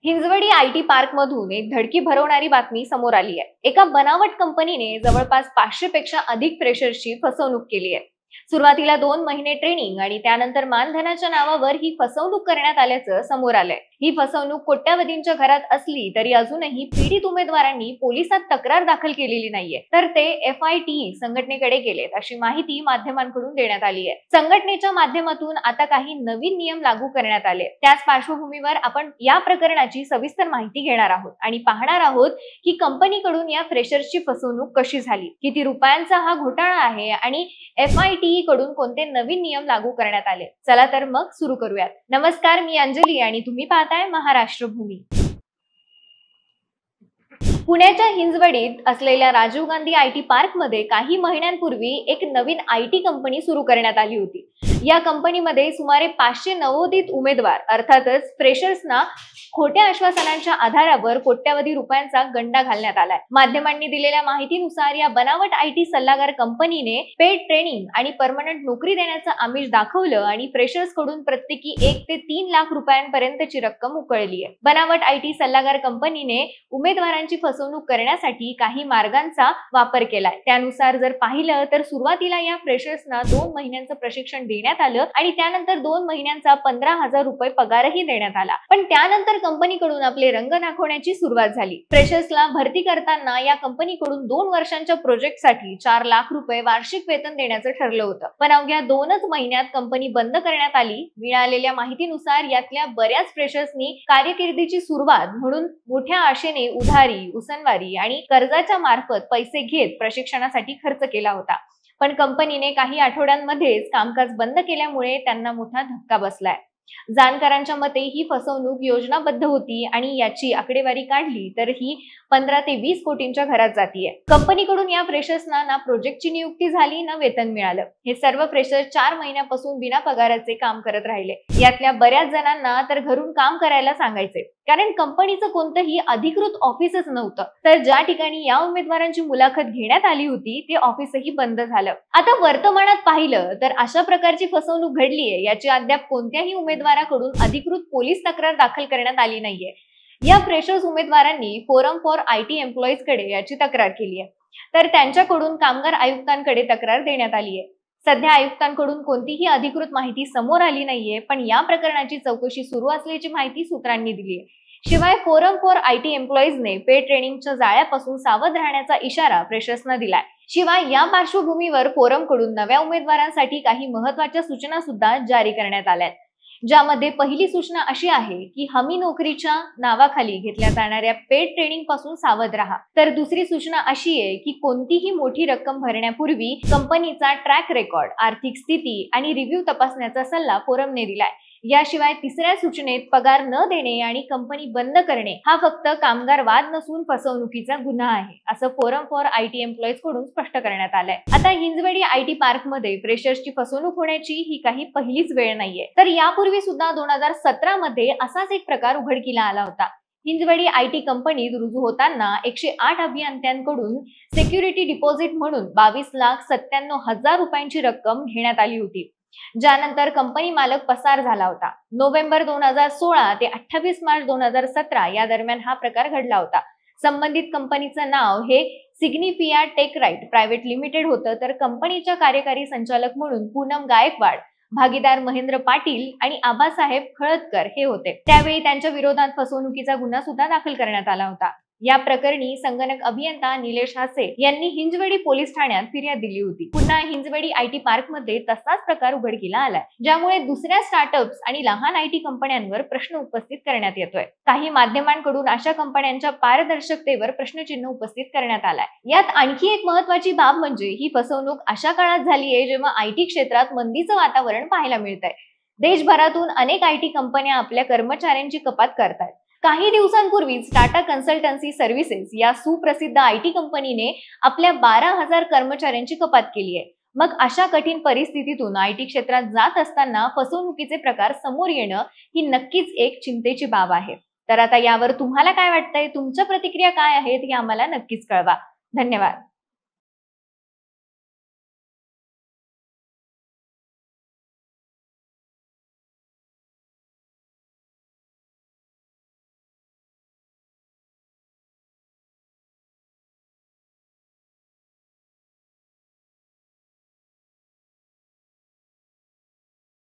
Hinjawadi IT park मधून एक धडकी भरवणारी बातमी समोर आली आहे। एका बनावट कंपनीने जवळपास 500 पेक्षा अधिक फ्रेशर्सची फसवणूक केली आहे। सुरुवातीला 2 महिने ट्रेनिंग आणि त्यानंतर मानधनाच्या नावावर ही फसवणूक करण्यात आल्याचं समोर आलंय। ही फसवणूक कोट्यावधींच्या घरात असली तरी अजूनही पीडित उमेदवारांनी पोलिसात तक्रार दाखल केलेली नाहीये, तर ते FIT संघटनेकडे गेलेत अशी माहिती माध्यमांकडून देण्यात आली आहे। संघटनेच्या माध्यमातून आता काही नवीन नियम लागू करण्यात आले। त्याच पार्श्वभूमीवर आपण या प्रकरणाची सविस्तर माहिती घेणार आहोत आणि पाहणार आहोत की कंपनीकडून या फ्रेशर्सची फसवणूक कशी झाली, किती रुपयांचा हा घोटाळा आहे आणि FIT कडून कोणते नवीन नियम लागू करण्यात आले। चला तर मग सुरू करूयात। नमस्कार, मी अंजली आणि तुम्ही पाहताय महाराष्ट्र भूमी। पुण्याच्या हिंजवडीत असलेल्या राजीव गांधी आयटी पार्क मध्ये काही महिन्यांपूर्वी एक नवीन आयटी कंपनी सुरू करण्यात आली होती। या कंपनीमध्ये सुमारे 500 नवोदित उमेदवार अर्थातच फ्रेशर्सना खोट्या आश्वासनांच्या आधारावर कोट्यावधी रुपयांचा गंडा घालण्यात आलाय। माध्यमांनी दिलेल्या माहितीनुसार या बनावट आयटी सल्लागार कंपनीने पेड ट्रेनिंग आणि परमनंट नोकरी देण्याचं आमिष दाखवलं आणि फ्रेशर्स कडून प्रत्येकी 1 ते 3 लाख रुपयांपर्यंतची रक्कम उकळली आहे। बनावट आयटी सल्लागार कंपनीने उमेदवारांची फसवणूक करण्यासाठी काही मार्गांचा वापर केलाय। त्यानुसार जर पाहिलं तर सुरुवातीला या फ्रेशर्सना 2 महिन्यांचं प्रशिक्षण देण्यात आलं आणि त्यानंतर 2 महिन्यांचा 15,000 रुपये पगारही देण्यात आला। पण त्यानंतर कंपनीकडून आपले रंग दाखवण्याची सुरुवात झाली। फ्रेशर्सला भरती करताना या कंपनीकडून 2 वर्षांच्या प्रोजेक्टसाठी 4 लाख रुपये वार्षिक वेतन देण्याचं ठरलं होतं। पण अवघ्या 2च महिन्यात कंपनी बंद करण्यात आली। मिळालेल्या माहितीनुसार यातल्या बऱ्याच फ्रेशर्सनी कारकिर्दीची सुरुवात म्हणून मोठ्या आशेने उधारी, उसनवारी आणि कर्जाच्या मार्फत पैसे घेत प्रशिक्षणासाठी खर्च केला होता। पण कंपनीने काही आठवड्यांमध्येच कामकाज बंद केल्यामुळे त्यांना मोठा धक्का बसलाय। जाणकारांच्या मते ही फसवणूक योजनाबद्ध होती आणि याची आकडेवारी काढली तर ही 15 ते 20 कोटींच्या घरात जातीये। कंपनीकडून या फ्रेशर्सना ना प्रोजेक्टची नियुक्ती झाली ना वेतन मिळालं। हे सर्व फ्रेशर्स 4 महिन्यापासून बिना पगाराचे काम करत राहिले। यातल्या बऱ्याच जणांना तर घरून काम करायला सांगायचे, कारण कंपनीचं कोणतंही अधिकृत ऑफिसच नव्हतं। तर ज्या ठिकाणी या उमेदवारांची मुलाखत घेण्यात आली होती ते ऑफिसही बंद झालं। आता वर्तमानात पाहिलं तर अशा प्रकारची फसवणूक घडलीये याची अद्याप कोणत्याही उमेदवाराकडून अधिकृत पोलीस तक्रार दाखल करण्यात आली नाहीये। या फ्रेशर्स उमेदवारांनी फोरम फॉर IT एम्प्लॉईज कडे याची तक्रार केली आहे, तर त्यांच्याकडून कामगार आयुक्तांकडे तक्रार देण्यात आली आहे। सध्या आयुक्तांकडून कोणतीही अधिकृत माहिती समोर आली नाहीये, पण या प्रकरणाची चौकशी सुरू असल्याची माहिती सूत्रांनी दिली आहे। शिवाय फोरम फॉर IT एम्प्लॉईजने पेड ट्रेनिंगच्या जाळ्यापासून सावध राहण्याचा इशारा फ्रेशर्सना दिलाय। शिवाय या पार्श्वभूमीवर फोरमकडून नव्या उमेदवारांसाठी काही महत्त्वाच्या सूचना सुद्धा जारी करण्यात आल्यात, ज्यामध्ये पहिली सूचना अशी आहे की हमी नोकरीच्या नावाखाली घेतल्या जाणाऱ्या पेड ट्रेनिंग पासून सावध राहा। तर दुसरी सूचना अशी आहे की कोणतीही मोठी रक्कम भरण्यापूर्वी कंपनीचा ट्रॅक रेकॉर्ड, आर्थिक स्थिती आणि रिव्ह्यू तपासण्याचा सल्ला फोरमने दिलाय। याशिवाय तिसऱ्या सूचनेत पगार न देणे आणि कंपनी बंद करणे हा फक्त कामगार वाद नसून फसवणुकीचा गुन्हा आहे, असं फोरम फॉर IT एम्प्लॉईज कडून स्पष्ट करण्यात आलंय। आता हिंजवडी आयटी पार्क मध्ये फ्रेशर्सची फसवणूक होण्याची ही काही पहिलीच वेळ नाहीये, तर यापूर्वी सुद्धा 2017 मध्ये असाच एक प्रकार उघडकीला आला होता। हिंजवडी आयटी कंपनीत रुजू होताना 108 अभियंत्यांकडून सिक्युरिटी डिपॉझिट म्हणून 22,97,000 रुपयांची रक्कम घेण्यात आली होती, ज्यानंतर कंपनी मालक पसार झाला होता। नोव्हेंबर 2016 ते 28 मार्च 2017 या दरम्यान हा प्रकार घडला होता। संबंधित कंपनीचं नाव हे सिग्निफिया टेकराइट प्रायव्हेट लिमिटेड होतं, तर कंपनीच्या कार्यकारी संचालक म्हणून पूनम गायकवाड, भागीदार महेंद्र पाटील आणि आबासाहेब खळदकर हे होते। त्यावेळी त्यांच्या विरोधात फसवणुकीचा गुन्हा सुद्धा दाखल करण्यात आला होता। या प्रकरणी संगणक अभियंता निलेश हासे यांनी हिंजवडी पोलीस ठाण्यात फिर्याद दिली होती। पुन्हा हिंजवडी आयटी पार्क मध्ये तसाच प्रकार उघडकीला आलाय, ज्यामुळे दुसऱ्या स्टार्टअप्स आणि लहान आयटी कंपन्यांवर प्रश्न उपस्थित करण्यात येतोय। काही माध्यमांकडून अशा कंपन्यांच्या पारदर्शकतेवर प्रश्नचिन्ह उपस्थित करण्यात आलाय। यात आणखी एक महत्त्वाची बाब म्हणजे ही फसवणूक अशा काळात झाली आहे जेव्हा आयटी क्षेत्रात मंदीचं वातावरण पाहायला मिळतंय। देशभरातून अनेक आयटी कंपन्या आपल्या कर्मचाऱ्यांची कपात करतात। काही दिवसांपूर्वीच टाटा कन्सल्टन्सी सर्व्हिसेस या सुप्रसिद्ध आयटी कंपनीने आपल्या 12,000 कर्मचाऱ्यांची कपात केली आहे। मग अशा कठीण परिस्थितीतून आयटी क्षेत्रात जात असताना फसवणुकीचे प्रकार समोर येणं ही नक्कीच एक चिंतेची बाब आहे। तर आता यावर तुम्हाला काय वाटतंय? तुमच्या प्रतिक्रिया काय आहेत हे आम्हाला नक्कीच कळवा। धन्यवाद।